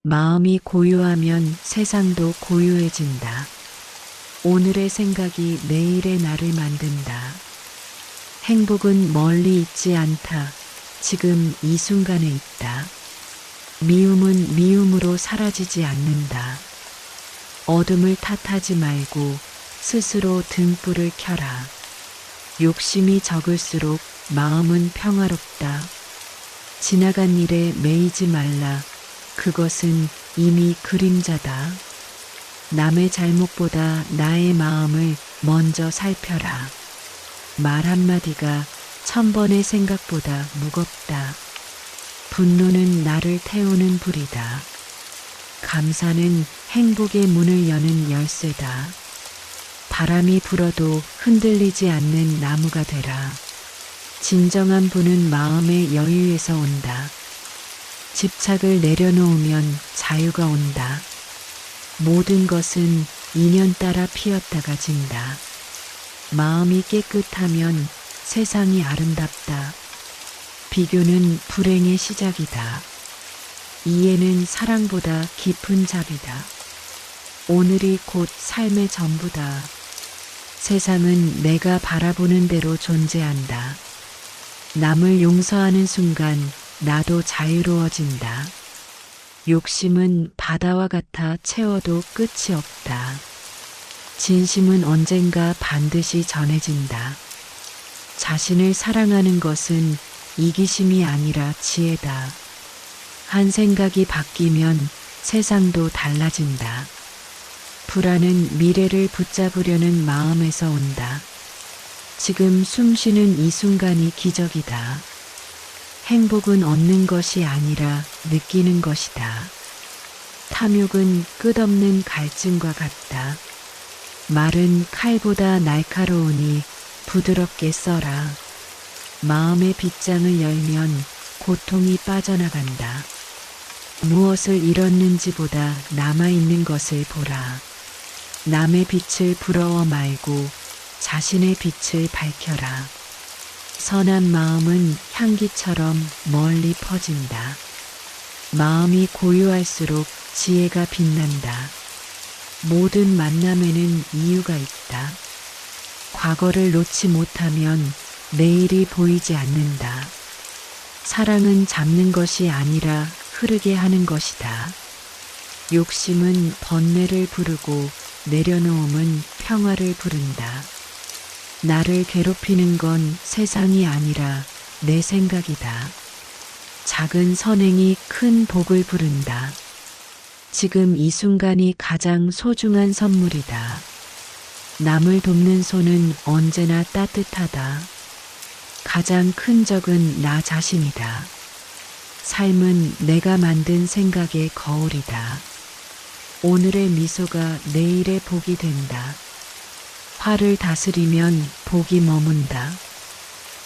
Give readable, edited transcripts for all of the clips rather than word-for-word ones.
마음이 고요하면 세상도 고요해진다. 오늘의 생각이 내일의 나를 만든다. 행복은 멀리 있지 않다. 지금 이 순간에 있다. 미움은 미움으로 사라지지 않는다. 어둠을 탓하지 말고 스스로 등불을 켜라. 욕심이 적을수록 마음은 평화롭다. 지나간 일에 매이지 말라. 그것은 이미 그림자다. 남의 잘못보다 나의 마음을 먼저 살펴라. 말 한마디가 1000번의 생각보다 무겁다. 분노는 나를 태우는 불이다. 감사는 행복의 문을 여는 열쇠다. 바람이 불어도 흔들리지 않는 나무가 되라. 진정한 부는 마음의 여유에서 온다. 집착을 내려놓으면 자유가 온다. 모든 것은 인연 따라 피었다가 진다. 마음이 깨끗하면 세상이 아름답다. 비교는 불행의 시작이다. 이해는 사랑보다 깊은 잡이다. 오늘이 곧 삶의 전부다. 세상은 내가 바라보는 대로 존재한다. 남을 용서하는 순간 나도 자유로워진다. 욕심은 바다와 같아 채워도 끝이 없다. 진심은 언젠가 반드시 전해진다. 자신을 사랑하는 것은 이기심이 아니라 지혜다. 한 생각이 바뀌면 세상도 달라진다. 불안은 미래를 붙잡으려는 마음에서 온다. 지금 숨 쉬는 이 순간이 기적이다. 행복은 얻는 것이 아니라 느끼는 것이다. 탐욕은 끝없는 갈증과 같다. 말은 칼보다 날카로우니 부드럽게 써라. 마음의 빗장을 열면 고통이 빠져나간다. 무엇을 잃었는지보다 남아있는 것을 보라. 남의 빛을 부러워 말고 자신의 빛을 밝혀라. 선한 마음은 향기처럼 멀리 퍼진다. 마음이 고요할수록 지혜가 빛난다. 모든 만남에는 이유가 있다. 과거를 놓지 못하면 내일이 보이지 않는다. 사랑은 잡는 것이 아니라 흐르게 하는 것이다. 욕심은 번뇌를 부르고 내려놓음은 평화를 부른다. 나를 괴롭히는 건 세상이 아니라 내 생각이다. 작은 선행이 큰 복을 부른다. 지금 이 순간이 가장 소중한 선물이다. 남을 돕는 손은 언제나 따뜻하다. 가장 큰 적은 나 자신이다. 삶은 내가 만든 생각의 거울이다. 오늘의 미소가 내일의 복이 된다. 화를 다스리면 복이 머문다.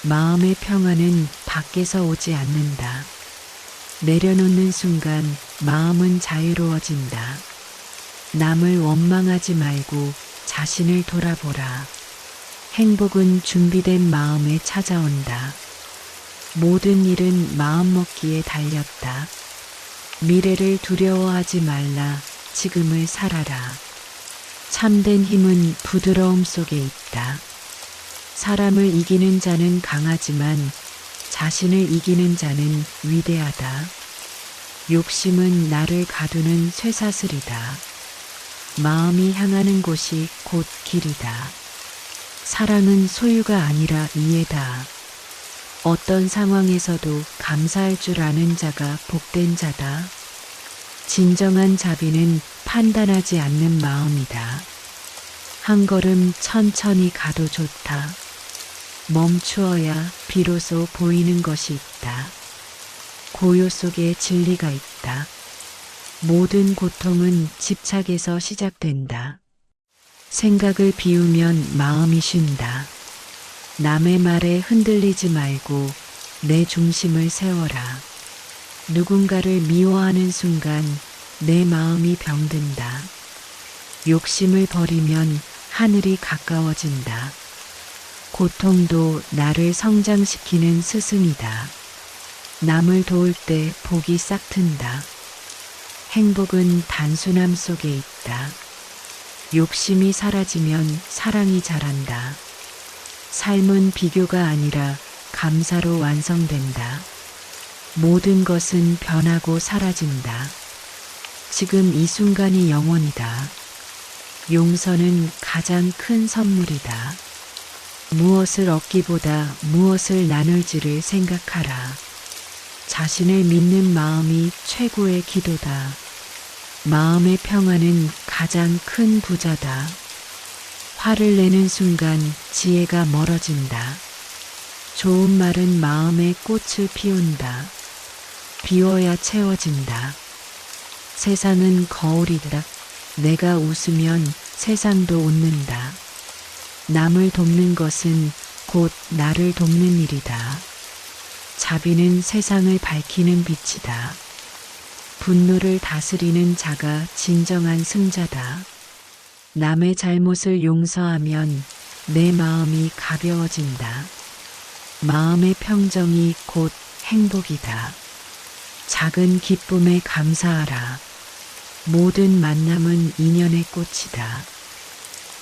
마음의 평화는 밖에서 오지 않는다. 내려놓는 순간 마음은 자유로워진다. 남을 원망하지 말고 자신을 돌아보라. 행복은 준비된 마음에 찾아온다. 모든 일은 마음먹기에 달렸다. 미래를 두려워하지 말라. 지금을 살아라. 참된 힘은 부드러움 속에 있다. 사람을 이기는 자는 강하지만 자신을 이기는 자는 위대하다. 욕심은 나를 가두는 쇠사슬이다. 마음이 향하는 곳이 곧 길이다. 사랑은 소유가 아니라 이해다. 어떤 상황에서도 감사할 줄 아는 자가 복된 자다. 진정한 자비는 판단하지 않는 마음이다. 한 걸음 천천히 가도 좋다. 멈추어야 비로소 보이는 것이 있다. 고요 속에 진리가 있다. 모든 고통은 집착에서 시작된다. 생각을 비우면 마음이 쉰다. 남의 말에 흔들리지 말고 내 중심을 세워라. 누군가를 미워하는 순간 내 마음이 병든다. 욕심을 버리면 하늘이 가까워진다. 고통도 나를 성장시키는 스승이다. 남을 도울 때 복이 싹튼다. 행복은 단순함 속에 있다. 욕심이 사라지면 사랑이 자란다. 삶은 비교가 아니라 감사로 완성된다. 모든 것은 변하고 사라진다. 지금 이 순간이 영원이다. 용서는 가장 큰 선물이다. 무엇을 얻기보다 무엇을 나눌지를 생각하라. 자신을 믿는 마음이 최고의 기도다. 마음의 평화는 가장 큰 부자다. 화를 내는 순간 지혜가 멀어진다. 좋은 말은 마음의 꽃을 피운다. 비워야 채워진다. 세상은 거울이다. 내가 웃으면 세상도 웃는다. 남을 돕는 것은 곧 나를 돕는 일이다. 자비는 세상을 밝히는 빛이다. 분노를 다스리는 자가 진정한 승자다. 남의 잘못을 용서하면 내 마음이 가벼워진다. 마음의 평정이 곧 행복이다. 작은 기쁨에 감사하라. 모든 만남은 인연의 꽃이다.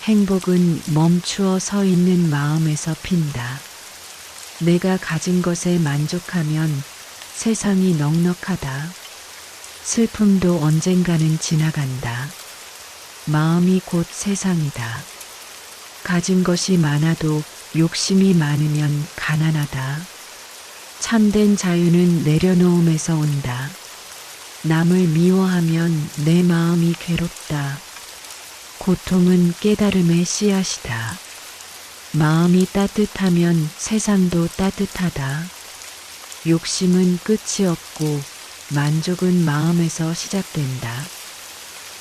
행복은 멈추어 서 있는 마음에서 핀다. 내가 가진 것에 만족하면 세상이 넉넉하다. 슬픔도 언젠가는 지나간다. 마음이 곧 세상이다. 가진 것이 많아도 욕심이 많으면 가난하다. 참된 자유는 내려놓음에서 온다. 남을 미워하면 내 마음이 괴롭다. 고통은 깨달음의 씨앗이다. 마음이 따뜻하면 세상도 따뜻하다. 욕심은 끝이 없고 만족은 마음에서 시작된다.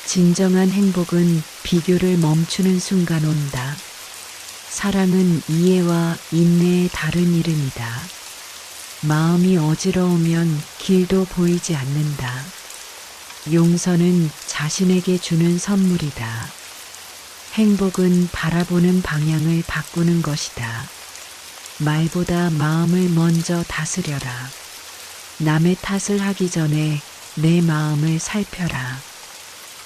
진정한 행복은 비교를 멈추는 순간 온다. 사랑은 이해와 인내의 다른 이름이다. 마음이 어지러우면 길도 보이지 않는다. 용서는 자신에게 주는 선물이다. 행복은 바라보는 방향을 바꾸는 것이다. 말보다 마음을 먼저 다스려라. 남의 탓을 하기 전에 내 마음을 살펴라.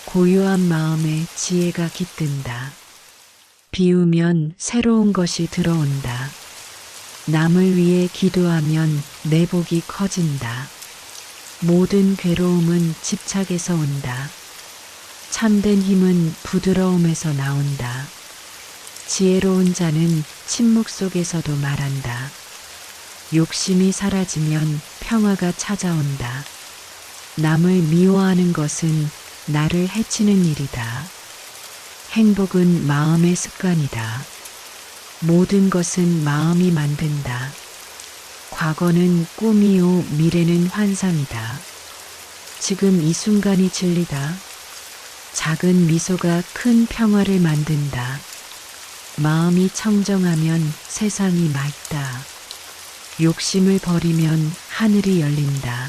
고요한 마음에 지혜가 깃든다. 비우면 새로운 것이 들어온다. 남을 위해 기도하면 내 복이 커진다. 모든 괴로움은 집착에서 온다. 참된 힘은 부드러움에서 나온다. 지혜로운 자는 침묵 속에서도 말한다. 욕심이 사라지면 평화가 찾아온다. 남을 미워하는 것은 나를 해치는 일이다. 행복은 마음의 습관이다. 모든 것은 마음이 만든다. 과거는 꿈이요 미래는 환상이다. 지금 이 순간이 진리다. 작은 미소가 큰 평화를 만든다. 마음이 청정하면 세상이 맑다. 욕심을 버리면 하늘이 열린다.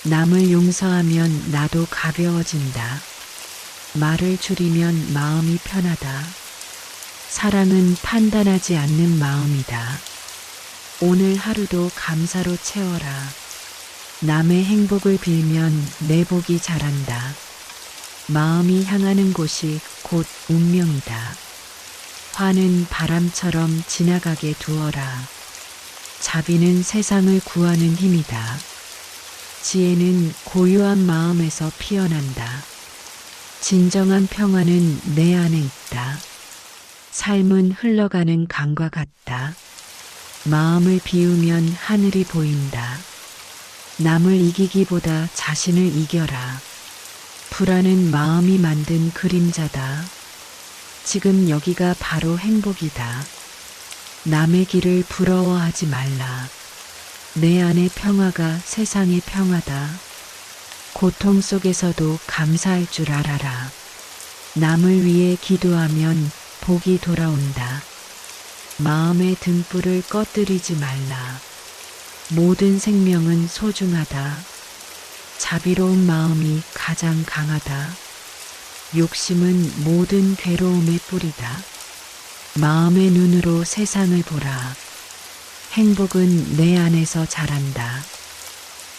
남을 용서하면 나도 가벼워진다. 말을 줄이면 마음이 편하다. 사랑은 판단하지 않는 마음이다. 오늘 하루도 감사로 채워라. 남의 행복을 빌면 내 복이 자란다. 마음이 향하는 곳이 곧 운명이다. 화는 바람처럼 지나가게 두어라. 자비는 세상을 구하는 힘이다. 지혜는 고요한 마음에서 피어난다. 진정한 평화는 내 안에 있다. 삶은 흘러가는 강과 같다. 마음을 비우면 하늘이 보인다. 남을 이기기보다 자신을 이겨라. 불안은 마음이 만든 그림자다. 지금 여기가 바로 행복이다. 남의 길을 부러워하지 말라. 내 안의 평화가 세상의 평화다. 고통 속에서도 감사할 줄 알아라. 남을 위해 기도하면 복이 돌아온다. 마음의 등불을 꺼뜨리지 말라. 모든 생명은 소중하다. 자비로운 마음이 가장 강하다. 욕심은 모든 괴로움의 뿌리다. 마음의 눈으로 세상을 보라. 행복은 내 안에서 자란다.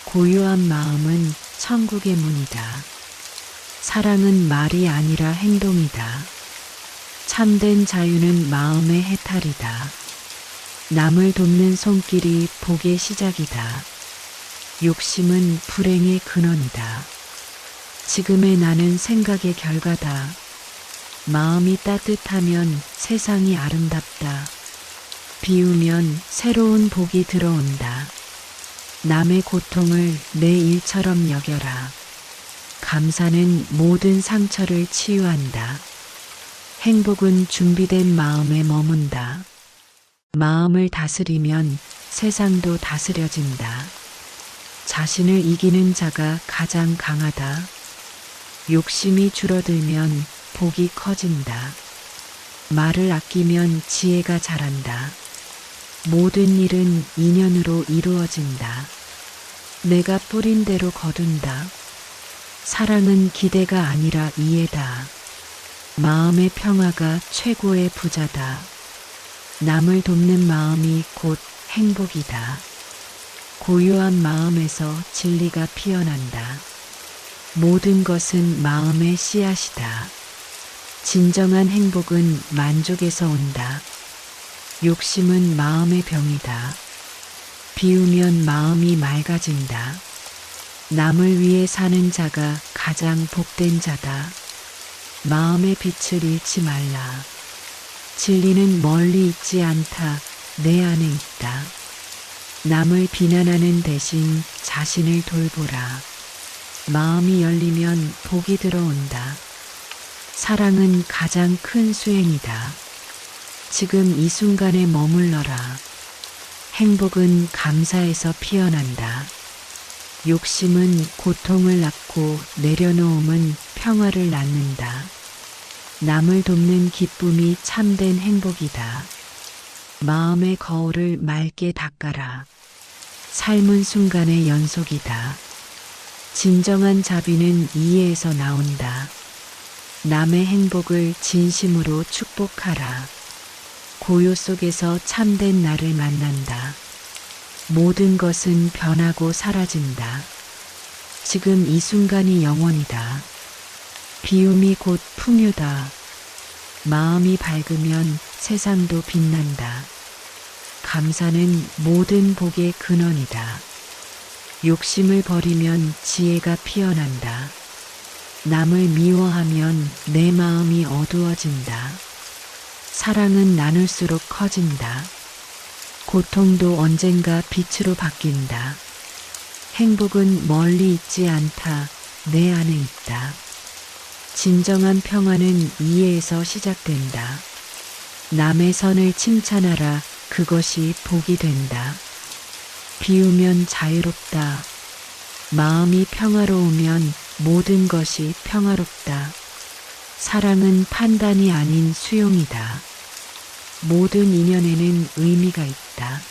고요한 마음은 천국의 문이다. 사랑은 말이 아니라 행동이다. 참된 자유는 마음의 해탈이다. 남을 돕는 손길이 복의 시작이다. 욕심은 불행의 근원이다. 지금의 나는 생각의 결과다. 마음이 따뜻하면 세상이 아름답다. 비우면 새로운 복이 들어온다. 남의 고통을 내 일처럼 여겨라. 감사는 모든 상처를 치유한다. 행복은 준비된 마음에 머문다. 마음을 다스리면 세상도 다스려진다. 자신을 이기는 자가 가장 강하다. 욕심이 줄어들면 복이 커진다. 말을 아끼면 지혜가 자란다. 모든 일은 인연으로 이루어진다. 내가 뿌린 대로 거둔다. 사랑은 기대가 아니라 이해다. 마음의 평화가 최고의 부자다. 남을 돕는 마음이 곧 행복이다. 고요한 마음에서 진리가 피어난다. 모든 것은 마음의 씨앗이다. 진정한 행복은 만족에서 온다. 욕심은 마음의 병이다. 비우면 마음이 맑아진다. 남을 위해 사는 자가 가장 복된 자다. 마음의 빛을 잃지 말라. 진리는 멀리 있지 않다. 내 안에 있다. 남을 비난하는 대신 자신을 돌보라. 마음이 열리면 복이 들어온다. 사랑은 가장 큰 수행이다. 지금 이 순간에 머물러라. 행복은 감사에서 피어난다. 욕심은 고통을 낳고 내려놓음은 평화를 낳는다. 남을 돕는 기쁨이 참된 행복이다. 마음의 거울을 맑게 닦아라. 삶은 순간의 연속이다. 진정한 자비는 이해에서 나온다. 남의 행복을 진심으로 축복하라. 고요 속에서 참된 나를 만난다. 모든 것은 변하고 사라진다. 지금 이 순간이 영원이다. 비움이 곧 풍요다. 마음이 밝으면 세상도 빛난다. 감사는 모든 복의 근원이다. 욕심을 버리면 지혜가 피어난다. 남을 미워하면 내 마음이 어두워진다. 사랑은 나눌수록 커진다. 고통도 언젠가 빛으로 바뀐다. 행복은 멀리 있지 않다. 내 안에 있다. 진정한 평화는 이해에서 시작된다. 남의 선을 칭찬하라. 그것이 복이 된다. 비우면 자유롭다. 마음이 평화로우면 모든 것이 평화롭다. 사랑은 판단이 아닌 수용이다. 모든 인연에는 의미가 있다.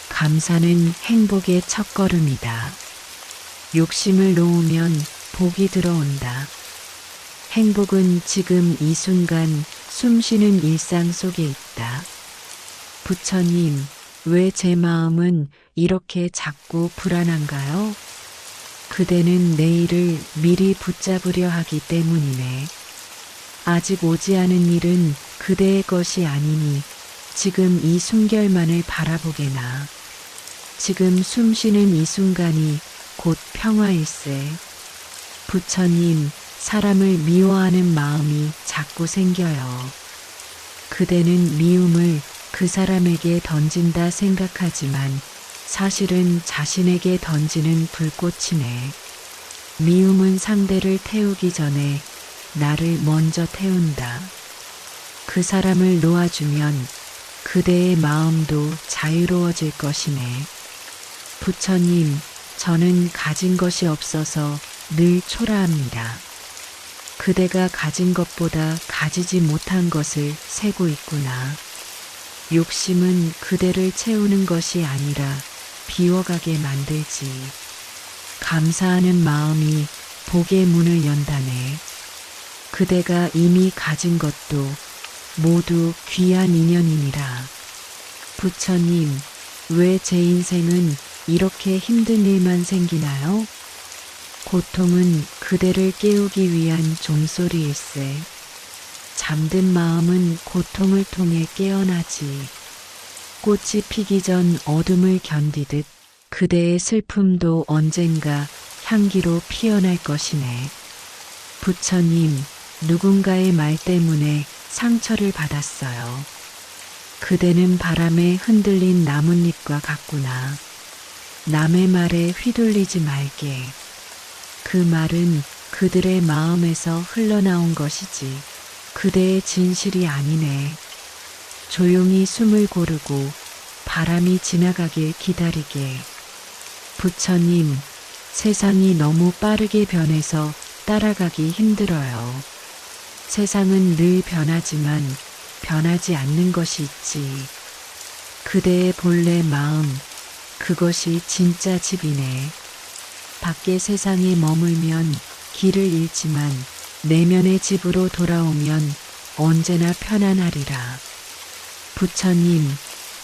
감사는 행복의 첫걸음이다. 욕심을 놓으면 복이 들어온다. 행복은 지금 이 순간 숨쉬는 일상 속에 있다. 부처님, 왜 제 마음은 이렇게 작고 불안한가요? 그대는 내일을 미리 붙잡으려 하기 때문이네. 아직 오지 않은 일은 그대의 것이 아니니 지금 이 숨결만을 바라보게나. 지금 숨쉬는 이 순간이 곧 평화일세. 부처님, 사람을 미워하는 마음이 자꾸 생겨요. 그대는 미움을 그 사람에게 던진다 생각하지만 사실은 자신에게 던지는 불꽃이네. 미움은 상대를 태우기 전에 나를 먼저 태운다. 그 사람을 놓아주면 그대의 마음도 자유로워질 것이네. 부처님, 저는 가진 것이 없어서 늘 초라합니다. 그대가 가진 것보다 가지지 못한 것을 세고 있구나. 욕심은 그대를 채우는 것이 아니라 비워가게 만들지. 감사하는 마음이 복의 문을 연다네. 그대가 이미 가진 것도 모두 귀한 인연이니라. 부처님, 왜 제 인생은 이렇게 힘든 일만 생기나요? 고통은 그대를 깨우기 위한 종소리일세. 잠든 마음은 고통을 통해 깨어나지. 꽃이 피기 전 어둠을 견디듯 그대의 슬픔도 언젠가 향기로 피어날 것이네. 부처님, 누군가의 말 때문에 상처를 받았어요. 그대는 바람에 흔들린 나뭇잎과 같구나. 남의 말에 휘둘리지 말게. 그 말은 그들의 마음에서 흘러나온 것이지. 그대의 진실이 아니네. 조용히 숨을 고르고 바람이 지나가길 기다리게. 부처님, 세상이 너무 빠르게 변해서 따라가기 힘들어요. 세상은 늘 변하지만 변하지 않는 것이 있지. 그대의 본래 마음, 그것이 진짜 집이네. 밖의 세상에 머물면 길을 잃지만 내면의 집으로 돌아오면 언제나 편안하리라. 부처님,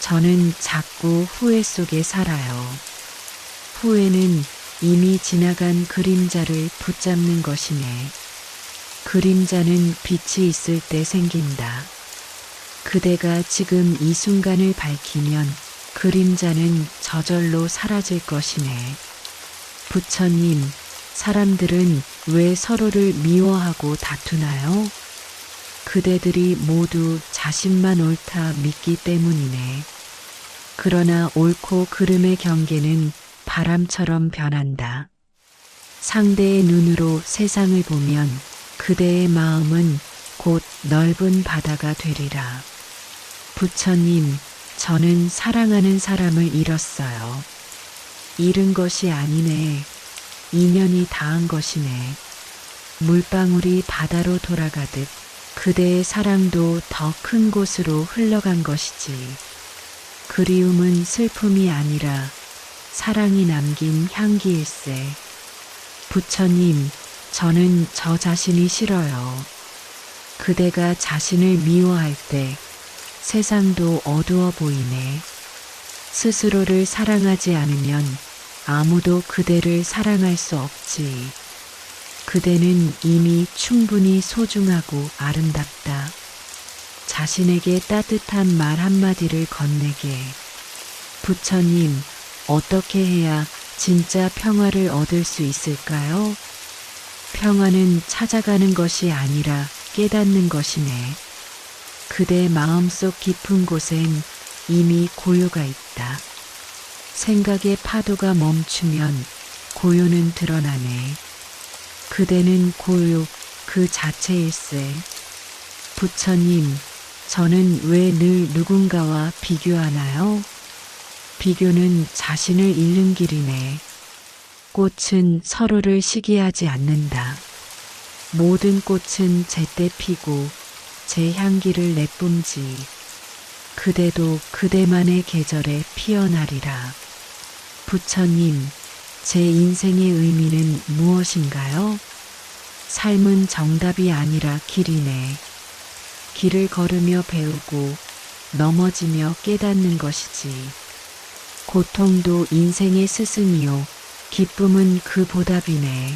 저는 자꾸 후회 속에 살아요. 후회는 이미 지나간 그림자를 붙잡는 것이네. 그림자는 빛이 있을 때 생긴다. 그대가 지금 이 순간을 밝히면 그림자는 저절로 사라질 것이네. 부처님, 사람들은 왜 서로를 미워하고 다투나요? 그대들이 모두 자신만 옳다 믿기 때문이네. 그러나 옳고 그름의 경계는 바람처럼 변한다. 상대의 눈으로 세상을 보면 그대의 마음은 곧 넓은 바다가 되리라. 부처님, 저는 사랑하는 사람을 잃었어요. 잃은 것이 아니네. 인연이 닿은 것이네. 물방울이 바다로 돌아가듯 그대의 사랑도 더 큰 곳으로 흘러간 것이지. 그리움은 슬픔이 아니라 사랑이 남긴 향기일세. 부처님, 저는 저 자신이 싫어요. 그대가 자신을 미워할 때 세상도 어두워 보이네. 스스로를 사랑하지 않으면 아무도 그대를 사랑할 수 없지. 그대는 이미 충분히 소중하고 아름답다. 자신에게 따뜻한 말 한마디를 건네게. 부처님, 어떻게 해야 진짜 평화를 얻을 수 있을까요? 평화는 찾아가는 것이 아니라 깨닫는 것이네. 그대 마음속 깊은 곳엔 이미 고요가 있다. 생각의 파도가 멈추면 고요는 드러나네. 그대는 고요 그 자체일세. 부처님, 저는 왜 늘 누군가와 비교하나요? 비교는 자신을 잃는 길이네. 꽃은 서로를 시기하지 않는다. 모든 꽃은 제때 피고 제 향기를 내뿜지. 그대도 그대만의 계절에 피어나리라. 부처님, 제 인생의 의미는 무엇인가요? 삶은 정답이 아니라 길이네. 길을 걸으며 배우고 넘어지며 깨닫는 것이지. 고통도 인생의 스승이요. 기쁨은 그 보답이네.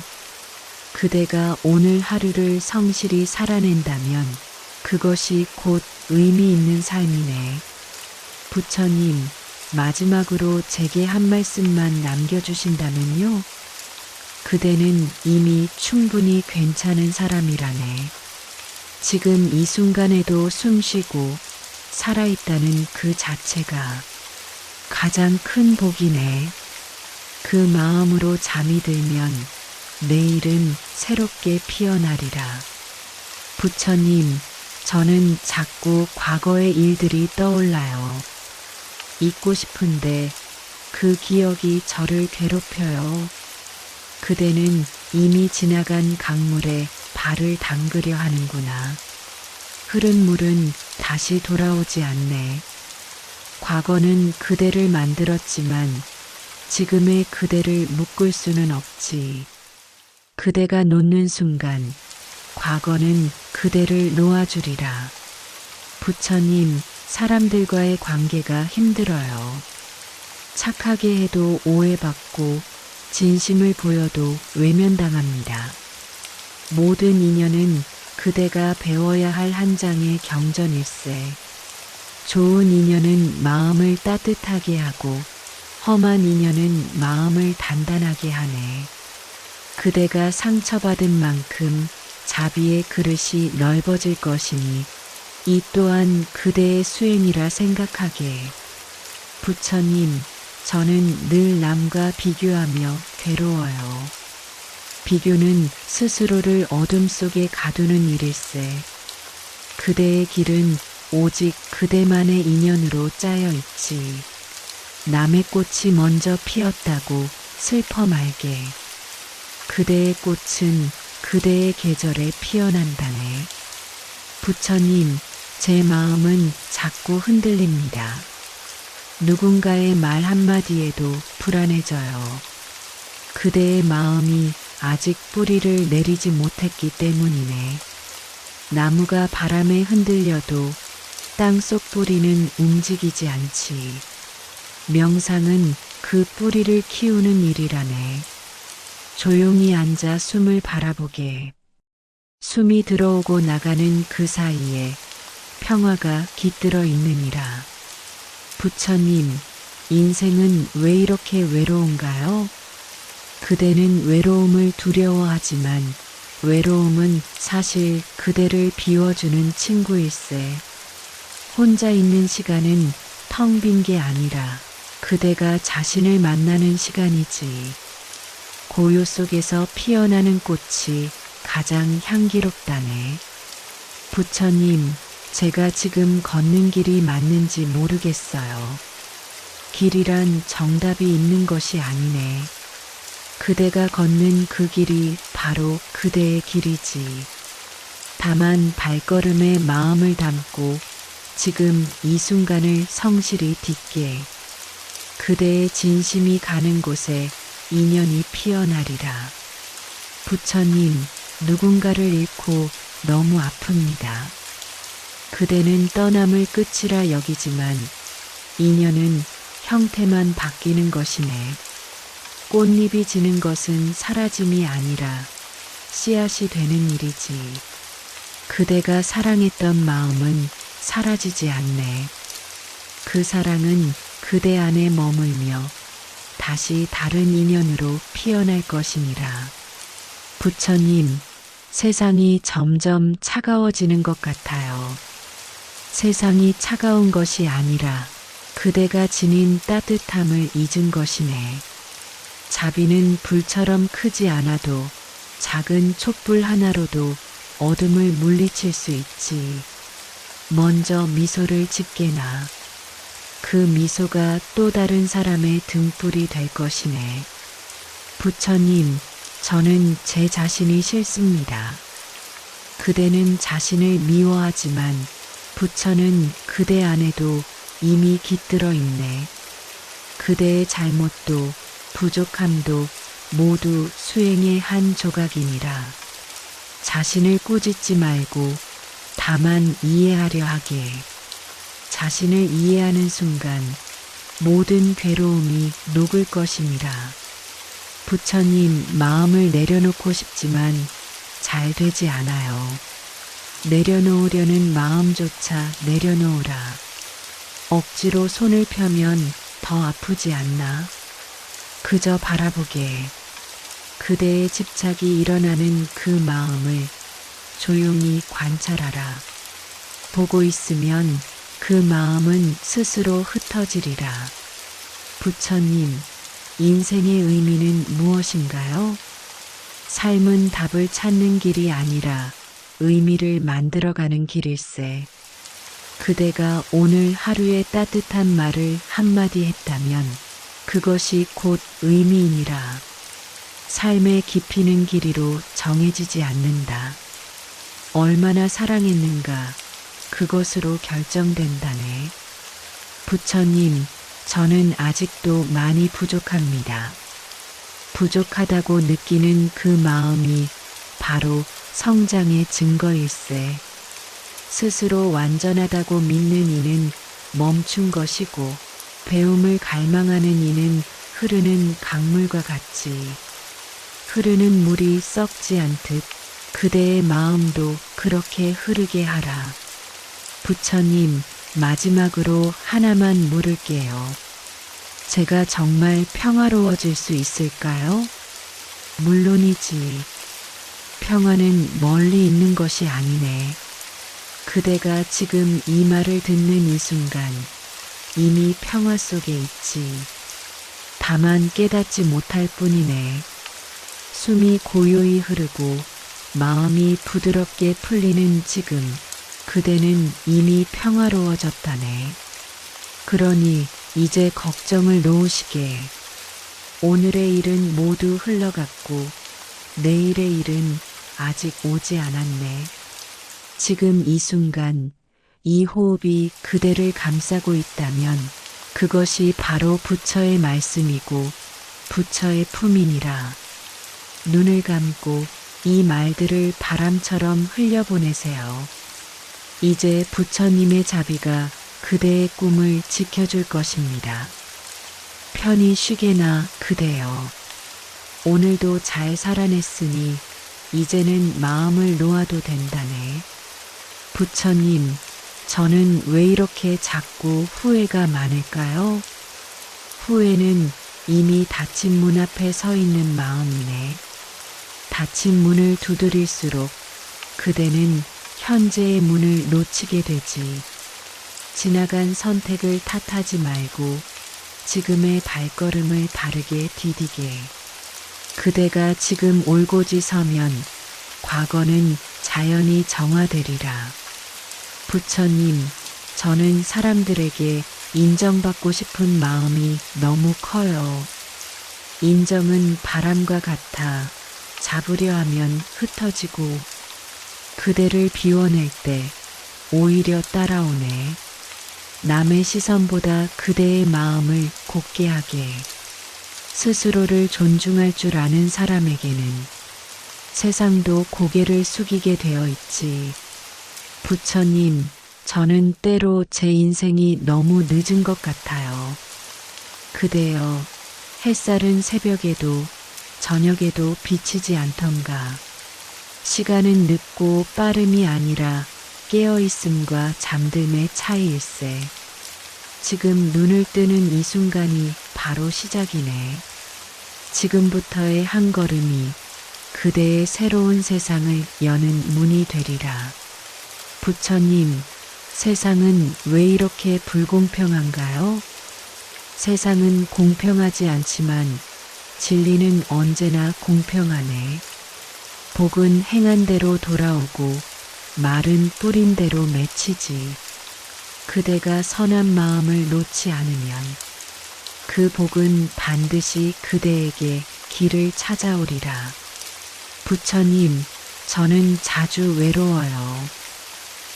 그대가 오늘 하루를 성실히 살아낸다면 그것이 곧 의미 있는 삶이네. 부처님, 마지막으로 제게 한 말씀만 남겨주신다면요? 그대는 이미 충분히 괜찮은 사람이라네. 지금 이 순간에도 숨쉬고 살아있다는 그 자체가 가장 큰 복이네. 그 마음으로 잠이 들면 내일은 새롭게 피어나리라. 부처님, 저는 자꾸 과거의 일들이 떠올라요. 잊고 싶은데 그 기억이 저를 괴롭혀요. 그대는 이미 지나간 강물에 발을 담그려 하는구나. 흐른 물은 다시 돌아오지 않네. 과거는 그대를 만들었지만 지금의 그대를 묶을 수는 없지. 그대가 놓는 순간 과거는 그대를 놓아주리라. 부처님, 사람들과의 관계가 힘들어요. 착하게 해도 오해받고 진심을 보여도 외면당합니다. 모든 인연은 그대가 배워야 할 한 장의 경전일세. 좋은 인연은 마음을 따뜻하게 하고 험한 인연은 마음을 단단하게 하네. 그대가 상처받은 만큼 자비의 그릇이 넓어질 것이니 이 또한 그대의 수행이라 생각하게. 부처님, 저는 늘 남과 비교하며 괴로워요. 비교는 스스로를 어둠 속에 가두는 일일세. 그대의 길은 오직 그대만의 인연으로 짜여 있지. 남의 꽃이 먼저 피었다고 슬퍼 말게. 그대의 꽃은 그대의 계절에 피어난다네. 부처님, 제 마음은 자꾸 흔들립니다. 누군가의 말 한마디에도 불안해져요. 그대의 마음이 아직 뿌리를 내리지 못했기 때문이네. 나무가 바람에 흔들려도 땅속 뿌리는 움직이지 않지. 명상은 그 뿌리를 키우는 일이라네. 조용히 앉아 숨을 바라보게. 숨이 들어오고 나가는 그 사이에 평화가 깃들어 있느니라. 부처님, 인생은 왜 이렇게 외로운가요? 그대는 외로움을 두려워하지만 외로움은 사실 그대를 비워주는 친구일세. 혼자 있는 시간은 텅 빈 게 아니라 그대가 자신을 만나는 시간이지. 고요 속에서 피어나는 꽃이 가장 향기롭다네. 부처님, 제가 지금 걷는 길이 맞는지 모르겠어요. 길이란 정답이 있는 것이 아니네. 그대가 걷는 그 길이 바로 그대의 길이지. 다만 발걸음에 마음을 담고 지금 이 순간을 성실히 딛게. 그대의 진심이 가는 곳에 인연이 피어나리라. 부처님, 누군가를 잃고 너무 아픕니다. 그대는 떠남을 끝이라 여기지만 인연은 형태만 바뀌는 것이네. 꽃잎이 지는 것은 사라짐이 아니라 씨앗이 되는 일이지. 그대가 사랑했던 마음은 사라지지 않네. 그 사랑은 그대 안에 머물며 다시 다른 인연으로 피어날 것이니라. 부처님, 세상이 점점 차가워지는 것 같아요. 세상이 차가운 것이 아니라 그대가 지닌 따뜻함을 잊은 것이네. 자비는 불처럼 크지 않아도 작은 촛불 하나로도 어둠을 물리칠 수 있지. 먼저 미소를 짓게나. 그 미소가 또 다른 사람의 등불이 될 것이네. 부처님, 저는 제 자신이 싫습니다. 그대는 자신을 미워하지만 부처는 그대 안에도 이미 깃들어 있네. 그대의 잘못도 부족함도 모두 수행의 한 조각이니라. 자신을 꾸짖지 말고 다만 이해하려 하게. 자신을 이해하는 순간 모든 괴로움이 녹을 것이니라. 부처님, 마음을 내려놓고 싶지만 잘 되지 않아요. 내려놓으려는 마음조차 내려놓으라. 억지로 손을 펴면 더 아프지 않나? 그저 바라보게. 그대의 집착이 일어나는 그 마음을 조용히 관찰하라. 보고 있으면 그 마음은 스스로 흩어지리라. 부처님, 인생의 의미는 무엇인가요? 삶은 답을 찾는 길이 아니라 의미를 만들어가는 길일세. 그대가 오늘 하루의 따뜻한 말을 한마디 했다면 그것이 곧 의미이니라. 삶의 깊이는 길이로 정해지지 않는다. 얼마나 사랑했는가, 그것으로 결정된다네. 부처님, 저는 아직도 많이 부족합니다. 부족하다고 느끼는 그 마음이 바로 성장의 증거일세. 스스로 완전하다고 믿는 이는 멈춘 것이고 배움을 갈망하는 이는 흐르는 강물과 같이 흐르는 물이 썩지 않듯 그대의 마음도 그렇게 흐르게 하라. 부처님, 마지막으로 하나만 물을게요. 제가 정말 평화로워질 수 있을까요? 물론이지. 평화는 멀리 있는 것이 아니네. 그대가 지금 이 말을 듣는 이 순간 이미 평화 속에 있지. 다만 깨닫지 못할 뿐이네. 숨이 고요히 흐르고 마음이 부드럽게 풀리는 지금 그대는 이미 평화로워졌다네. 그러니 이제 걱정을 놓으시게. 오늘의 일은 모두 흘러갔고 내일의 일은 아직 오지 않았네. 지금 이 순간 이 호흡이 그대를 감싸고 있다면 그것이 바로 부처의 말씀이고 부처의 품이니라. 눈을 감고 이 말들을 바람처럼 흘려보내세요. 이제 부처님의 자비가 그대의 꿈을 지켜줄 것입니다. 편히 쉬게나 그대여. 오늘도 잘 살아냈으니 이제는 마음을 놓아도 된다네. 부처님, 저는 왜 이렇게 자꾸 후회가 많을까요? 후회는 이미 닫힌 문 앞에 서 있는 마음이네. 닫힌 문을 두드릴수록 그대는 현재의 문을 놓치게 되지. 지나간 선택을 탓하지 말고 지금의 발걸음을 바르게 디디게. 그대가 지금 올곧이 서면 과거는 자연히 정화되리라. 부처님, 저는 사람들에게 인정받고 싶은 마음이 너무 커요. 인정은 바람과 같아 잡으려 하면 흩어지고 그대를 비워낼 때 오히려 따라오네. 남의 시선보다 그대의 마음을 곱게 하게. 스스로를 존중할 줄 아는 사람에게는 세상도 고개를 숙이게 되어 있지. 부처님, 저는 때로 제 인생이 너무 늦은 것 같아요. 그대여, 햇살은 새벽에도 저녁에도 비치지 않던가. 시간은 늦고 빠름이 아니라 깨어있음과 잠듦의 차이일세. 지금 눈을 뜨는 이 순간이 바로 시작이네. 지금부터의 한 걸음이 그대의 새로운 세상을 여는 문이 되리라. 부처님, 세상은 왜 이렇게 불공평한가요? 세상은 공평하지 않지만 진리는 언제나 공평하네. 복은 행한 대로 돌아오고 말은 뿌린 대로 맺히지. 그대가 선한 마음을 놓지 않으면 그 복은 반드시 그대에게 길을 찾아오리라. 부처님, 저는 자주 외로워요.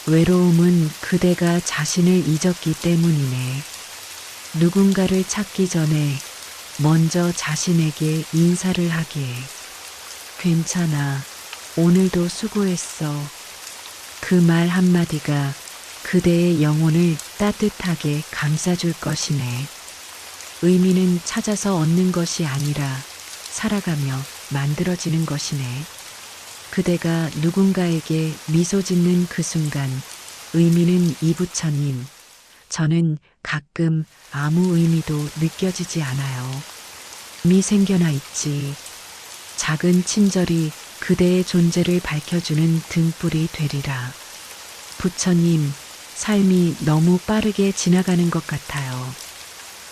외로움은 그대가 자신을 잊었기 때문이네. 누군가를 찾기 전에 먼저 자신에게 인사를 하게. 괜찮아. 오늘도 수고했어. 그 말 한마디가 그대의 영혼을 따뜻하게 감싸줄 것이네. 의미는 찾아서 얻는 것이 아니라 살아가며 만들어지는 것이네. 그대가 누군가에게 미소 짓는 그 순간 의미는 이 부처님, 저는 가끔 아무 의미도 느껴지지 않아요. 미 생겨나 있지. 작은 친절이 그대의 존재를 밝혀주는 등불이 되리라. 부처님, 삶이 너무 빠르게 지나가는 것 같아요.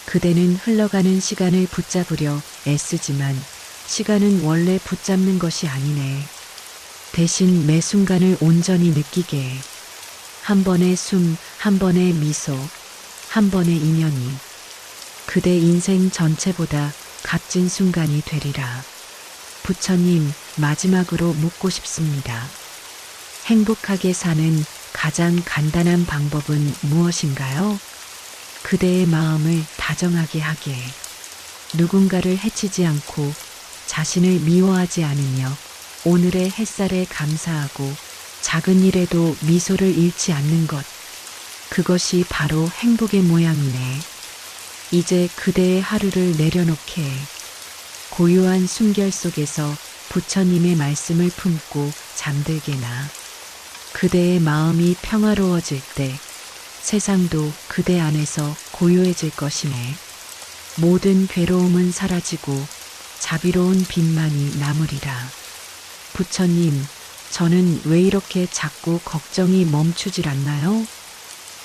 그대는 흘러가는 시간을 붙잡으려 애쓰지만 시간은 원래 붙잡는 것이 아니네. 대신 매 순간을 온전히 느끼게. 한 번의 숨, 한 번의 미소, 한 번의 인연이 그대 인생 전체보다 값진 순간이 되리라. 부처님, 마지막으로 묻고 싶습니다. 행복하게 사는 가장 간단한 방법은 무엇인가요? 그대의 마음을 다정하게 하게. 누군가를 해치지 않고 자신을 미워하지 않으며 오늘의 햇살에 감사하고 작은 일에도 미소를 잃지 않는 것. 그것이 바로 행복의 모양이네. 이제 그대의 하루를 내려놓게. 고요한 숨결 속에서 부처님의 말씀을 품고 잠들게나. 그대의 마음이 평화로워질 때 세상도 그대 안에서 고요해질 것이네. 모든 괴로움은 사라지고 자비로운 빛만이 남으리라. 부처님, 저는 왜 이렇게 자꾸 걱정이 멈추질 않나요?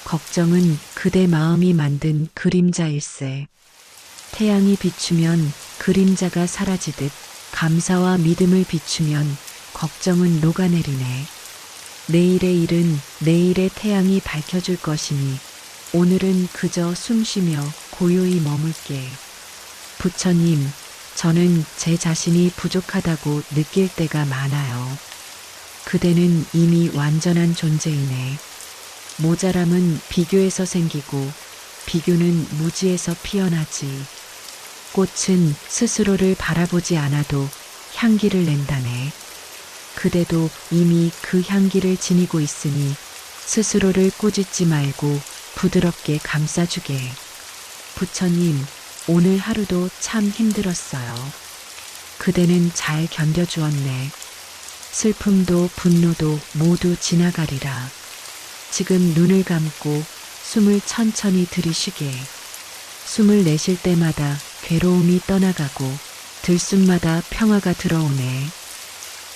걱정은 그대 마음이 만든 그림자일세. 태양이 비추면 그림자가 사라지듯 감사와 믿음을 비추면 걱정은 녹아내리네. 내일의 일은 내일의 태양이 밝혀줄 것이니 오늘은 그저 숨쉬며 고요히 머물게. 부처님, 저는 제 자신이 부족하다고 느낄 때가 많아요. 그대는 이미 완전한 존재이네. 모자람은 비교에서 생기고 비교는 무지에서 피어나지. 꽃은 스스로를 바라보지 않아도 향기를 낸다네. 그대도 이미 그 향기를 지니고 있으니 스스로를 꾸짖지 말고 부드럽게 감싸주게. 부처님, 오늘 하루도 참 힘들었어요. 그대는 잘 견뎌주었네. 슬픔도 분노도 모두 지나가리라. 지금 눈을 감고 숨을 천천히 들이쉬게. 숨을 내쉴 때마다 괴로움이 떠나가고 들숨마다 평화가 들어오네.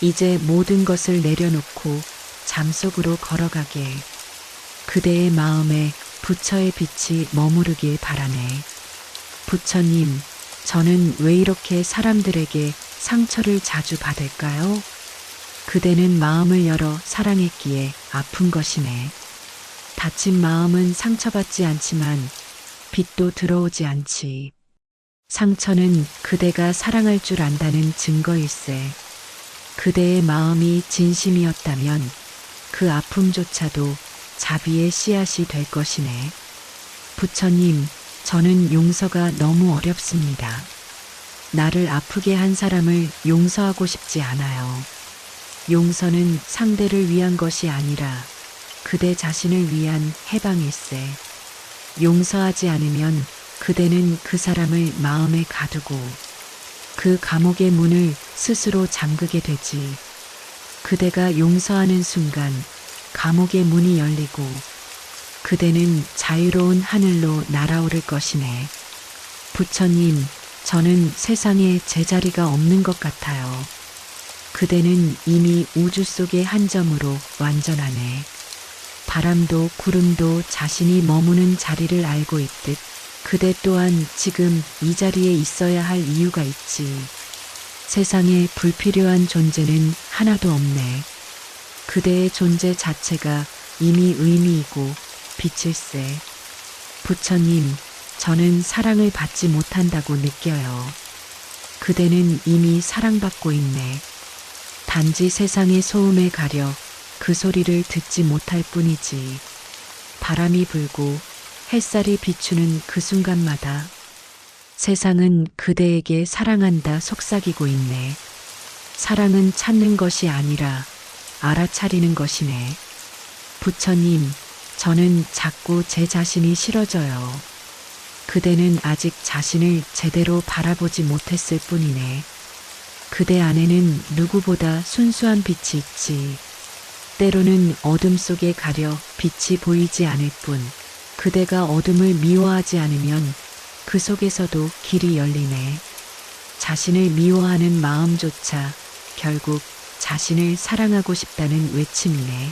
이제 모든 것을 내려놓고 잠속으로 걸어가게. 그대의 마음에 부처의 빛이 머무르길 바라네. 부처님, 저는 왜 이렇게 사람들에게 상처를 자주 받을까요? 그대는 마음을 열어 사랑했기에 아픈 것이네. 다친 마음은 상처받지 않지만 빛도 들어오지 않지. 상처는 그대가 사랑할 줄 안다는 증거일세. 그대의 마음이 진심이었다면 그 아픔조차도 자비의 씨앗이 될 것이네. 부처님, 저는 용서가 너무 어렵습니다. 나를 아프게 한 사람을 용서하고 싶지 않아요. 용서는 상대를 위한 것이 아니라 그대 자신을 위한 해방일세. 용서하지 않으면 그대는 그 사람을 마음에 가두고 그 감옥의 문을 스스로 잠그게 되지. 그대가 용서하는 순간 감옥의 문이 열리고 그대는 자유로운 하늘로 날아오를 것이네. 부처님, 저는 세상에 제자리가 없는 것 같아요. 그대는 이미 우주 속의 한 점으로 완전하네. 바람도 구름도 자신이 머무는 자리를 알고 있듯 그대 또한 지금 이 자리에 있어야 할 이유가 있지. 세상에 불필요한 존재는 하나도 없네. 그대의 존재 자체가 이미 의미이고 빛일세. 부처님, 저는 사랑을 받지 못한다고 느껴요. 그대는 이미 사랑받고 있네. 단지 세상의 소음에 가려 그 소리를 듣지 못할 뿐이지. 바람이 불고 햇살이 비추는 그 순간마다 세상은 그대에게 사랑한다 속삭이고 있네. 사랑은 찾는 것이 아니라 알아차리는 것이네. 부처님, 저는 자꾸 제 자신이 싫어져요. 그대는 아직 자신을 제대로 바라보지 못했을 뿐이네. 그대 안에는 누구보다 순수한 빛이 있지. 때로는 어둠 속에 가려 빛이 보이지 않을 뿐, 그대가 어둠을 미워하지 않으면 그 속에서도 길이 열리네. 자신을 미워하는 마음조차 결국 자신을 사랑하고 싶다는 외침이네.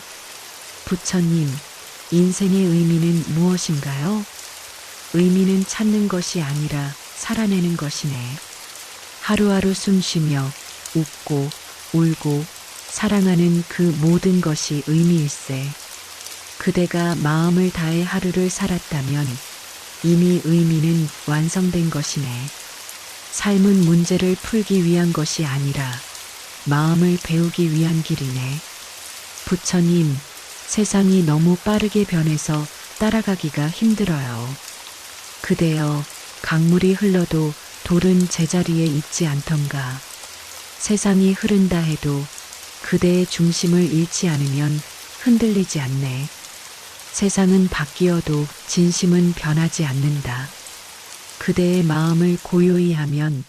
부처님, 인생의 의미는 무엇인가요? 의미는 찾는 것이 아니라 살아내는 것이네. 하루하루 숨쉬며 웃고 울고 사랑하는 그 모든 것이 의미일세. 그대가 마음을 다해 하루를 살았다면 이미 의미는 완성된 것이네. 삶은 문제를 풀기 위한 것이 아니라 마음을 배우기 위한 길이네. 부처님, 세상이 너무 빠르게 변해서 따라가기가 힘들어요. 그대여, 강물이 흘러도 돌은 제자리에 있지 않던가. 세상이 흐른다 해도 그대의 중심을 잃지 않으면 흔들리지 않네. 세상은 바뀌어도 진심은 변하지 않는다. 그대의 마음을 고요히 하면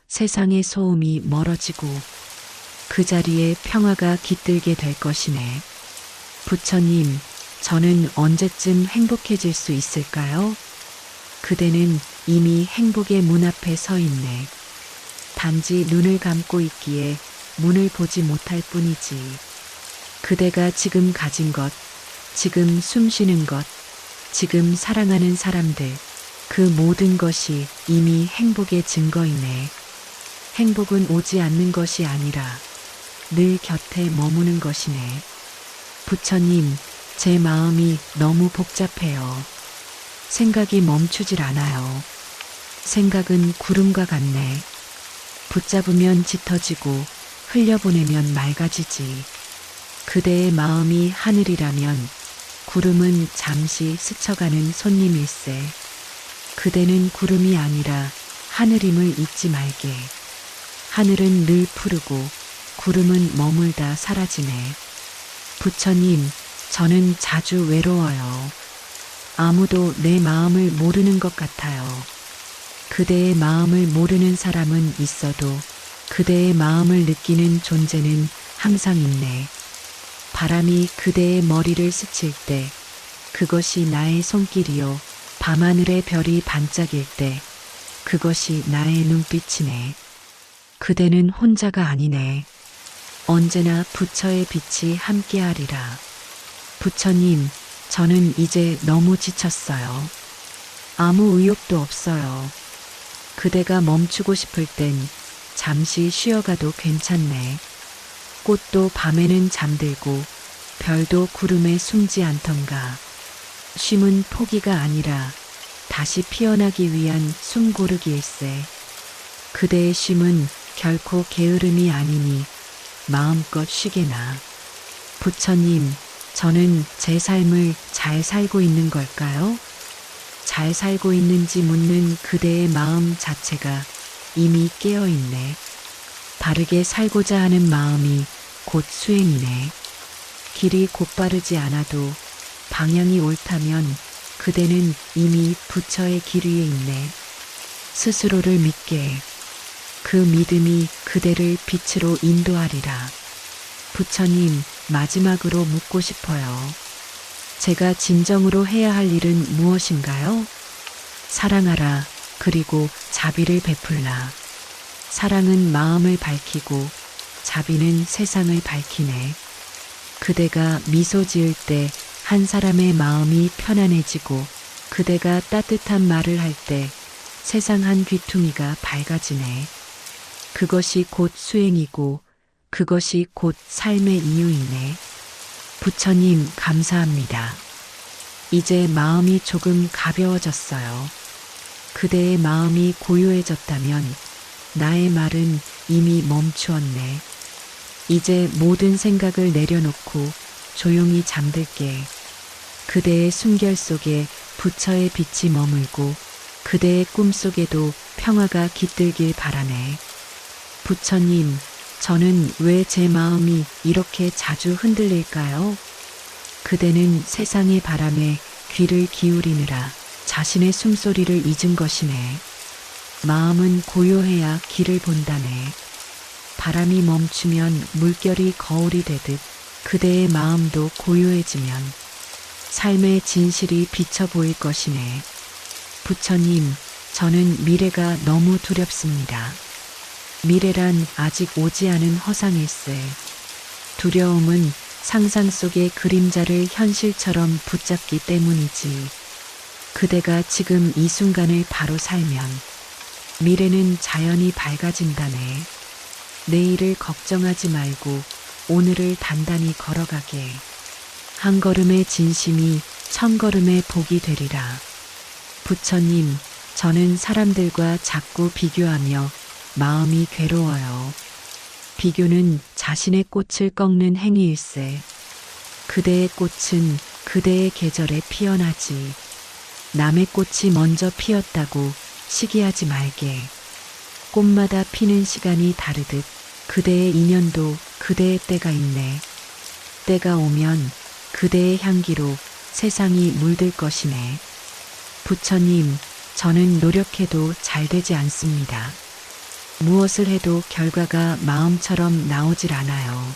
세상의 소음이 멀어지고 그 자리에 평화가 깃들게 될 것이네. 부처님, 저는 언제쯤 행복해질 수 있을까요? 그대는 이미 행복의 문 앞에 서 있네. 단지 눈을 감고 있기에 문을 보지 못할 뿐이지. 그대가 지금 가진 것, 지금 숨 쉬는 것, 지금 사랑하는 사람들, 그 모든 것이 이미 행복의 증거이네. 행복은 오지 않는 것이 아니라 늘 곁에 머무는 것이네. 부처님, 제 마음이 너무 복잡해요. 생각이 멈추질 않아요. 생각은 구름과 같네. 붙잡으면 짙어지고 흘려보내면 맑아지지. 그대의 마음이 하늘이라면 구름은 잠시 스쳐가는 손님일세. 그대는 구름이 아니라 하늘임을 잊지 말게. 하늘은 늘 푸르고 구름은 머물다 사라지네. 부처님, 저는 자주 외로워요. 아무도 내 마음을 모르는 것 같아요. 그대의 마음을 모르는 사람은 있어도 그대의 마음을 느끼는 존재는 항상 있네. 바람이 그대의 머리를 스칠 때 그것이 나의 손길이요. 밤하늘의 별이 반짝일 때 그것이 나의 눈빛이네. 그대는 혼자가 아니네. 언제나 부처의 빛이 함께하리라. 부처님, 저는 이제 너무 지쳤어요. 아무 의욕도 없어요. 그대가 멈추고 싶을 땐 잠시 쉬어가도 괜찮네. 꽃도 밤에는 잠들고 별도 구름에 숨지 않던가. 쉼은 포기가 아니라 다시 피어나기 위한 숨고르기일세. 그대의 쉼은 결코 게으름이 아니니 마음껏 쉬게나. 부처님, 저는 제 삶을 잘 살고 있는 걸까요? 잘 살고 있는지 묻는 그대의 마음 자체가 이미 깨어있네. 바르게 살고자 하는 마음이 곧 수행이네. 길이 곧바르지 않아도 방향이 옳다면 그대는 이미 부처의 길 위에 있네. 스스로를 믿게. 그 믿음이 그대를 빛으로 인도하리라. 부처님, 마지막으로 묻고 싶어요. 제가 진정으로 해야 할 일은 무엇인가요? 사랑하라. 그리고 자비를 베풀라. 사랑은 마음을 밝히고 자비는 세상을 밝히네. 그대가 미소 지을 때 한 사람의 마음이 편안해지고 그대가 따뜻한 말을 할 때 세상 한 귀퉁이가 밝아지네. 그것이 곧 수행이고 그것이 곧 삶의 이유이네. 부처님, 감사합니다. 이제 마음이 조금 가벼워졌어요. 그대의 마음이 고요해졌다면 나의 말은 이미 멈추었네. 이제 모든 생각을 내려놓고 조용히 잠들게. 그대의 숨결 속에 부처의 빛이 머물고 그대의 꿈속에도 평화가 깃들길 바라네. 부처님, 저는 왜 제 마음이 이렇게 자주 흔들릴까요? 그대는 세상의 바람에 귀를 기울이느라 자신의 숨소리를 잊은 것이네. 마음은 고요해야 길을 본다네. 바람이 멈추면 물결이 거울이 되듯 그대의 마음도 고요해지면 삶의 진실이 비쳐 보일 것이네. 부처님, 저는 미래가 너무 두렵습니다. 미래란 아직 오지 않은 허상일세. 두려움은 상상 속의 그림자를 현실처럼 붙잡기 때문이지. 그대가 지금 이 순간을 바로 살면 미래는 자연히 밝아진다네. 내일을 걱정하지 말고 오늘을 단단히 걸어가게. 한 걸음의 진심이 천 걸음의 복이 되리라. 부처님, 저는 사람들과 자꾸 비교하며 마음이 괴로워요. 비교는 자신의 꽃을 꺾는 행위일세. 그대의 꽃은 그대의 계절에 피어나지. 남의 꽃이 먼저 피었다고 시기하지 말게. 꽃마다 피는 시간이 다르듯 그대의 인연도 그대의 때가 있네. 때가 오면 그대의 향기로 세상이 물들 것이네. 부처님, 저는 노력해도 잘 되지 않습니다. 무엇을 해도 결과가 마음처럼 나오질 않아요.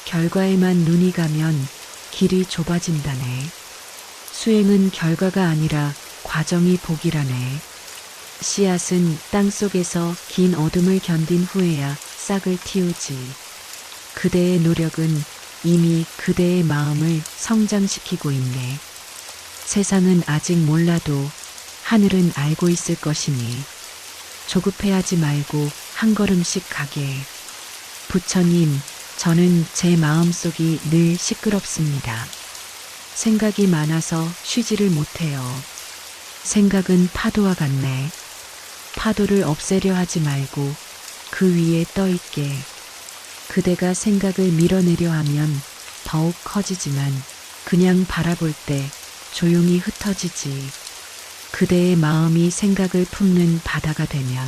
결과에만 눈이 가면 길이 좁아진다네. 수행은 결과가 아니라 과정이 복이라네. 씨앗은 땅 속에서 긴 어둠을 견딘 후에야 싹을 틔우지. 그대의 노력은 이미 그대의 마음을 성장시키고 있네. 세상은 아직 몰라도 하늘은 알고 있을 것이니 조급해하지 말고 한 걸음씩 가게. 부처님, 저는 제 마음속이 늘 시끄럽습니다. 생각이 많아서 쉬지를 못해요. 생각은 파도와 같네. 파도를 없애려 하지 말고 그 위에 떠 있게. 그대가 생각을 밀어내려 하면 더욱 커지지만 그냥 바라볼 때 조용히 흩어지지. 그대의 마음이 생각을 품는 바다가 되면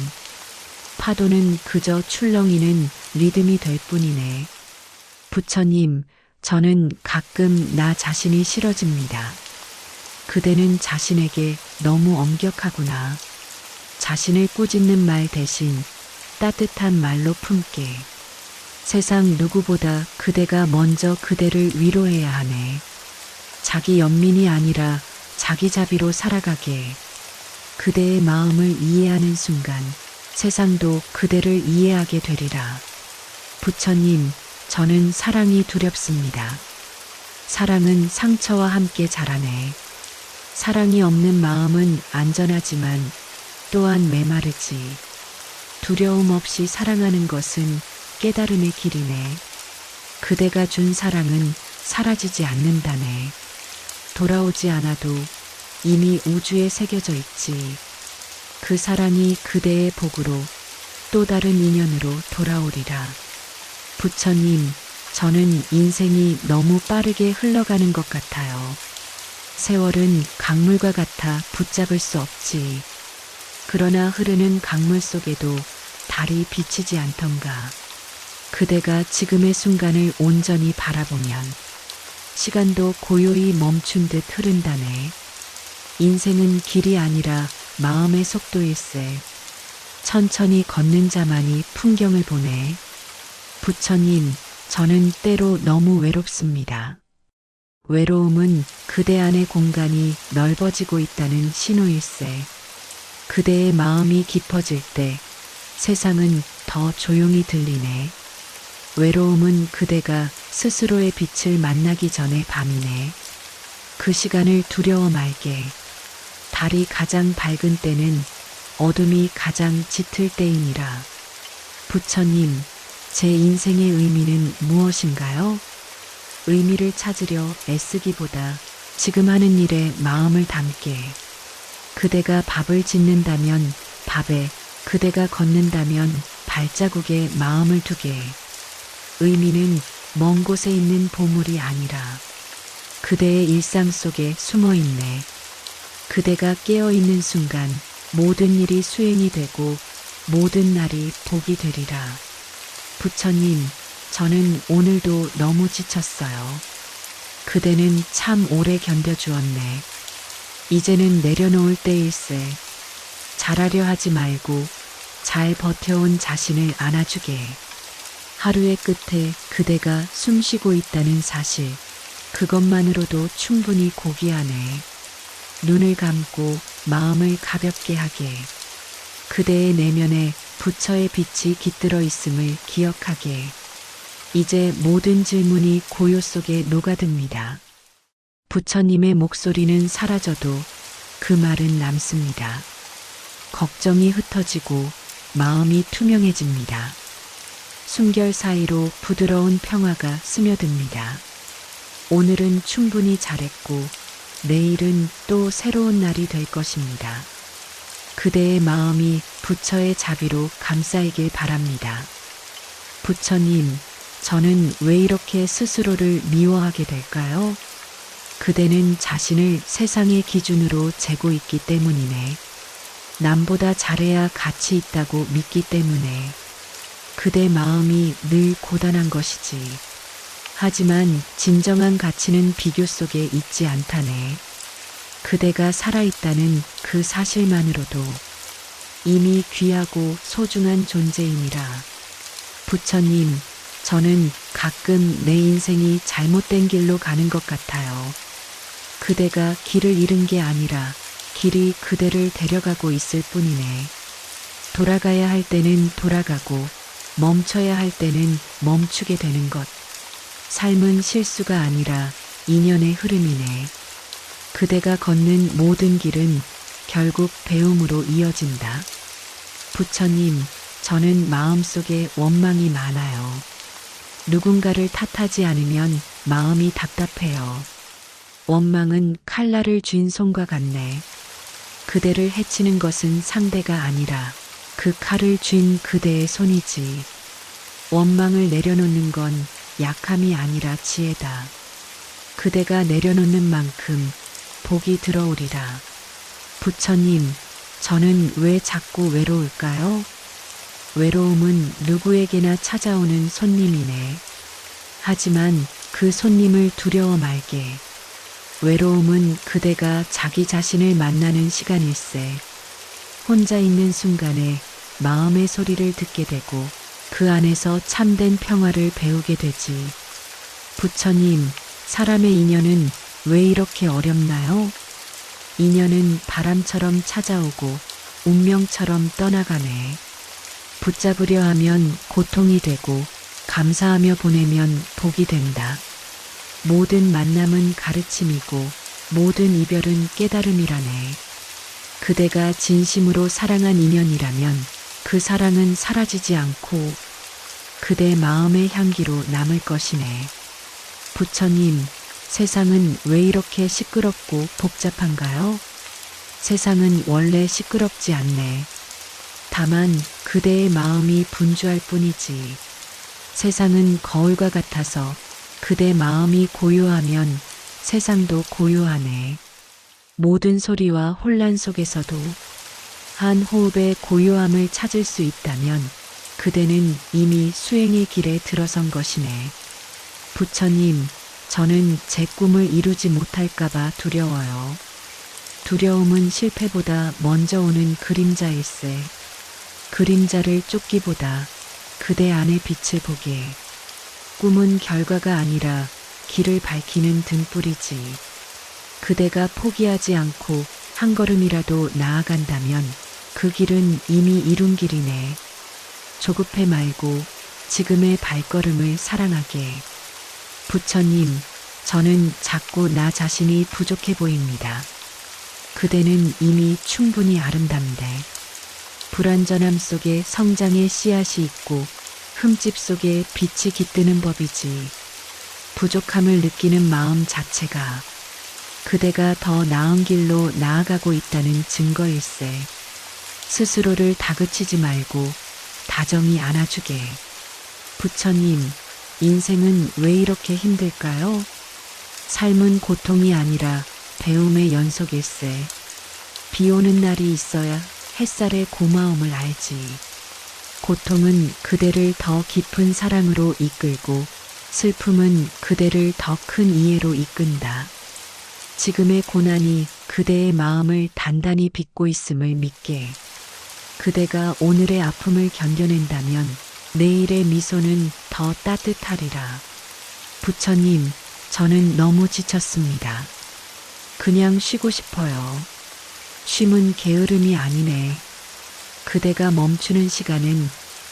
파도는 그저 출렁이는 리듬이 될 뿐이네. 부처님, 저는 가끔 나 자신이 싫어집니다. 그대는 자신에게 너무 엄격하구나. 자신을 꾸짖는 말 대신 따뜻한 말로 품게. 세상 누구보다 그대가 먼저 그대를 위로해야 하네. 자기 연민이 아니라 자기 자비로 살아가게. 그대의 마음을 이해하는 순간 세상도 그대를 이해하게 되리라. 부처님, 저는 사랑이 두렵습니다. 사랑은 상처와 함께 자라네. 사랑이 없는 마음은 안전하지만 또한 메마르지. 두려움 없이 사랑하는 것은 깨달음의 길이네. 그대가 준 사랑은 사라지지 않는다네. 돌아오지 않아도 이미 우주에 새겨져 있지. 그 사랑이 그대의 복으로 또 다른 인연으로 돌아오리라. 부처님, 저는 인생이 너무 빠르게 흘러가는 것 같아요. 세월은 강물과 같아 붙잡을 수 없지. 그러나 흐르는 강물 속에도 달이 비치지 않던가. 그대가 지금의 순간을 온전히 바라보면 시간도 고요히 멈춘 듯 흐른다네. 인생은 길이 아니라 마음의 속도일세. 천천히 걷는 자만이 풍경을 보네. 부처님, 저는 때로 너무 외롭습니다. 외로움은 그대 안의 공간이 넓어지고 있다는 신호일세. 그대의 마음이 깊어질 때 세상은 더 조용히 들리네. 외로움은 그대가 스스로의 빛을 만나기 전에 밤이네. 그 시간을 두려워 말게. 달이 가장 밝은 때는 어둠이 가장 짙을 때이니라. 부처님, 제 인생의 의미는 무엇인가요? 의미를 찾으려 애쓰기보다 지금 하는 일에 마음을 담게. 그대가 밥을 짓는다면 밥에, 그대가 걷는다면 발자국에 마음을 두게. 의미는 먼 곳에 있는 보물이 아니라 그대의 일상 속에 숨어 있네. 그대가 깨어 있는 순간 모든 일이 수행이 되고 모든 날이 복이 되리라. 부처님, 저는 오늘도 너무 지쳤어요. 그대는 참 오래 견뎌주었네. 이제는 내려놓을 때일세. 잘하려 하지 말고 잘 버텨온 자신을 안아주게. 하루의 끝에 그대가 숨쉬고 있다는 사실, 그것만으로도 충분히 고귀하네. 눈을 감고 마음을 가볍게 하게. 그대의 내면에 부처의 빛이 깃들어 있음을 기억하게. 이제 모든 질문이 고요 속에 녹아듭니다. 부처님의 목소리는 사라져도 그 말은 남습니다. 걱정이 흩어지고 마음이 투명해집니다. 숨결 사이로 부드러운 평화가 스며듭니다. 오늘은 충분히 잘했고 내일은 또 새로운 날이 될 것입니다. 그대의 마음이 부처의 자비로 감싸이길 바랍니다. 부처님, 저는 왜 이렇게 스스로를 미워하게 될까요? 그대는 자신을 세상의 기준으로 재고 있기 때문이네. 남보다 잘해야 가치 있다고 믿기 때문에. 그대 마음이 늘 고단한 것이지. 하지만 진정한 가치는 비교 속에 있지 않다네. 그대가 살아있다는 그 사실만으로도 이미 귀하고 소중한 존재임이라. 부처님, 저는 가끔 내 인생이 잘못된 길로 가는 것 같아요. 그대가 길을 잃은 게 아니라 길이 그대를 데려가고 있을 뿐이네. 돌아가야 할 때는 돌아가고 멈춰야 할 때는 멈추게 되는 것. 삶은 실수가 아니라 인연의 흐름이네. 그대가 걷는 모든 길은 결국 배움으로 이어진다. 부처님, 저는 마음속에 원망이 많아요. 누군가를 탓하지 않으면 마음이 답답해요. 원망은 칼날을 쥔 손과 같네. 그대를 해치는 것은 상대가 아니라 그 칼을 쥔 그대의 손이지. 원망을 내려놓는 건 약함이 아니라 지혜다. 그대가 내려놓는 만큼 복이 들어오리라. 부처님, 저는 왜 자꾸 외로울까요? 외로움은 누구에게나 찾아오는 손님이네. 하지만 그 손님을 두려워 말게. 외로움은 그대가 자기 자신을 만나는 시간일세. 혼자 있는 순간에 마음의 소리를 듣게 되고 그 안에서 참된 평화를 배우게 되지. 부처님, 사람의 인연은 왜 이렇게 어렵나요? 인연은 바람처럼 찾아오고 운명처럼 떠나가네. 붙잡으려 하면 고통이 되고 감사하며 보내면 복이 된다. 모든 만남은 가르침이고 모든 이별은 깨달음이라네. 그대가 진심으로 사랑한 인연이라면 그 사랑은 사라지지 않고 그대 마음의 향기로 남을 것이네. 부처님, 세상은 왜 이렇게 시끄럽고 복잡한가요? 세상은 원래 시끄럽지 않네. 다만 그대의 마음이 분주할 뿐이지. 세상은 거울과 같아서 그대 마음이 고요하면 세상도 고요하네. 모든 소리와 혼란 속에서도 한 호흡의 고요함을 찾을 수 있다면 그대는 이미 수행의 길에 들어선 것이네. 부처님, 저는 제 꿈을 이루지 못할까봐 두려워요. 두려움은 실패보다 먼저 오는 그림자일세. 그림자를 쫓기보다 그대 안의 빛을 보게. 꿈은 결과가 아니라 길을 밝히는 등불이지. 그대가 포기하지 않고 한 걸음이라도 나아간다면 그 길은 이미 이룬 길이네. 조급해 말고 지금의 발걸음을 사랑하게. 부처님, 저는 자꾸 나 자신이 부족해 보입니다. 그대는 이미 충분히 아름답네. 불완전함 속에 성장의 씨앗이 있고 흠집 속에 빛이 깃드는 법이지. 부족함을 느끼는 마음 자체가 그대가 더 나은 길로 나아가고 있다는 증거일세. 스스로를 다그치지 말고 다정히 안아주게. 부처님, 인생은 왜 이렇게 힘들까요? 삶은 고통이 아니라 배움의 연속일세. 비 오는 날이 있어야 햇살의 고마움을 알지. 고통은 그대를 더 깊은 사랑으로 이끌고 슬픔은 그대를 더 큰 이해로 이끈다. 지금의 고난이 그대의 마음을 단단히 빚고 있음을 믿게. 그대가 오늘의 아픔을 견뎌낸다면 내일의 미소는 더 따뜻하리라. 부처님, 저는 너무 지쳤습니다. 그냥 쉬고 싶어요. 쉼은 게으름이 아니네. 그대가 멈추는 시간은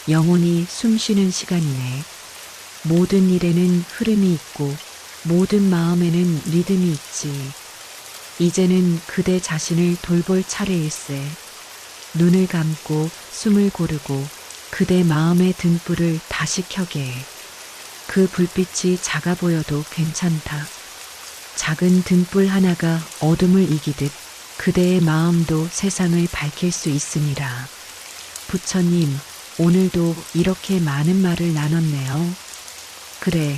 영혼이 숨쉬는 시간이네. 모든 일에는 흐름이 있고 모든 마음에는 리듬이 있지. 이제는 그대 자신을 돌볼 차례일세. 눈을 감고 숨을 고르고 그대 마음의 등불을 다시 켜게. 그 불빛이 작아 보여도 괜찮다. 작은 등불 하나가 어둠을 이기듯 그대의 마음도 세상을 밝힐 수 있으니라. 부처님, 오늘도 이렇게 많은 말을 나눴네요. 그래,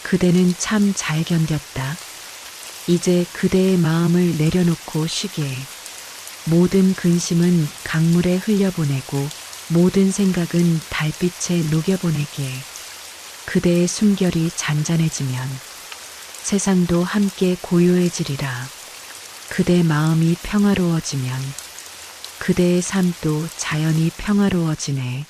그대는 참 잘 견뎠다. 이제 그대의 마음을 내려놓고 쉬게. 모든 근심은 강물에 흘려보내고 모든 생각은 달빛에 녹여보내게. 그대의 숨결이 잔잔해지면 세상도 함께 고요해지리라. 그대 마음이 평화로워지면 그대의 삶도 자연히 평화로워지네.